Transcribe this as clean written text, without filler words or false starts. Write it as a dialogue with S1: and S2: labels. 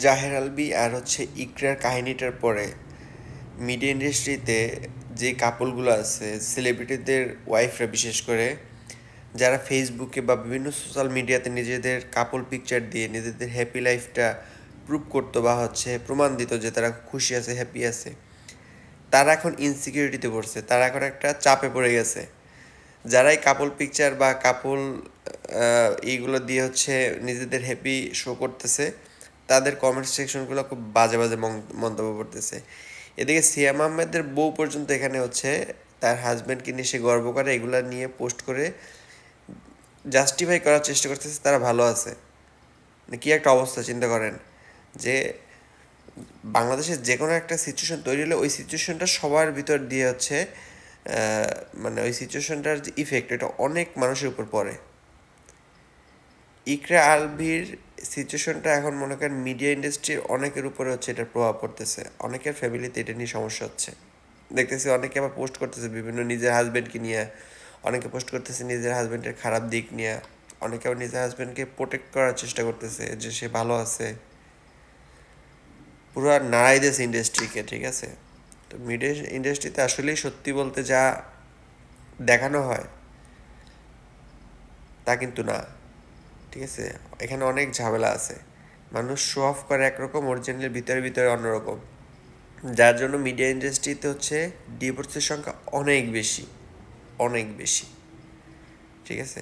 S1: জাহের আলভী আর হচ্ছে ইকরার কাহিনীটার পরে মিডিয়া ইন্ডাস্ট্রিতে যে কাপলগুলো আছে সেলিব্রিটিদের ওয়াইফরা বিশেষ করে, যারা ফেসবুকে বা বিভিন্ন সোশ্যাল মিডিয়াতে নিজেদের কাপল পিকচার দিয়ে নিজেদের হ্যাপি লাইফটা প্রুভ করতো বা হচ্ছে প্রমাণ দিত যে তারা খুশি আছে, হ্যাপি আছে, তারা এখন ইনসিকিউরিটিতে পড়ছে, তারা এখন একটা চাপে পড়ে গেছে। যারা এই কাপল পিকচার বা কাপল এইগুলো দিয়ে হচ্ছে নিজেদের হ্যাপি শো করতেছে, তাদের কমেন্ট সেকশনগুলো খুব বাজে বাজে মন্তব্য করতেছে। এদিকে সিয়াম আহমেদের বউ পর্যন্ত এখানে হচ্ছে তার হাজব্যান্ডকে নিয়ে সে গর্ব করে, এগুলা নিয়ে পোস্ট করে জাস্টিফাই করার চেষ্টা করতেছে তারা ভালো আছে। মানে কি একটা অবস্থা চিন্তা করেন যে বাংলাদেশের যে কোনো একটা সিচুয়েশন তৈরি হলে ওই সিচুয়েশনটা সবার ভিতর দিয়ে হচ্ছে মানে ওই সিচুয়েশনটার যে ইফেক্ট এটা অনেক মানুষের উপর পড়ে। ইকরা আলভির সিচুয়েশনটা এখন মনে করেন মিডিয়া ইন্ডাস্ট্রির অনেকের উপরে হচ্ছে এটার প্রভাব পড়তেছে, অনেকের ফ্যামিলিতে এটা নিয়ে সমস্যা হচ্ছে। দেখতেছি অনেকে আবার পোস্ট করতেছে বিভিন্ন নিজের হাজব্যান্ডকে নিয়ে, অনেকে পোস্ট করতেছে নিজের হাজব্যান্ডের খারাপ দিক নিয়ে, অনেকে আবার নিজের হাজব্যান্ডকে প্রোটেক্ট করার চেষ্টা করতেছে যে সে ভালো আছে, পুরো নাড়াই দিয়েছে ইন্ডাস্ট্রিকে, ঠিক আছে। তো মিডিয়া ইন্ডাস্ট্রিতে আসলেই সত্যি বলতে যা দেখানো হয় তা কিন্তু না, ঠিক আছে। এখানে অনেক ঝামেলা আছে, মানুষ শো অফ করে একরকম, অরিজিনালের ভিতরে ভিতরে অন্যরকম, যার জন্য মিডিয়া ইন্ডাস্ট্রিতে হচ্ছে ডিভোর্সের সংখ্যা অনেক বেশি, অনেক বেশি, ঠিক আছে।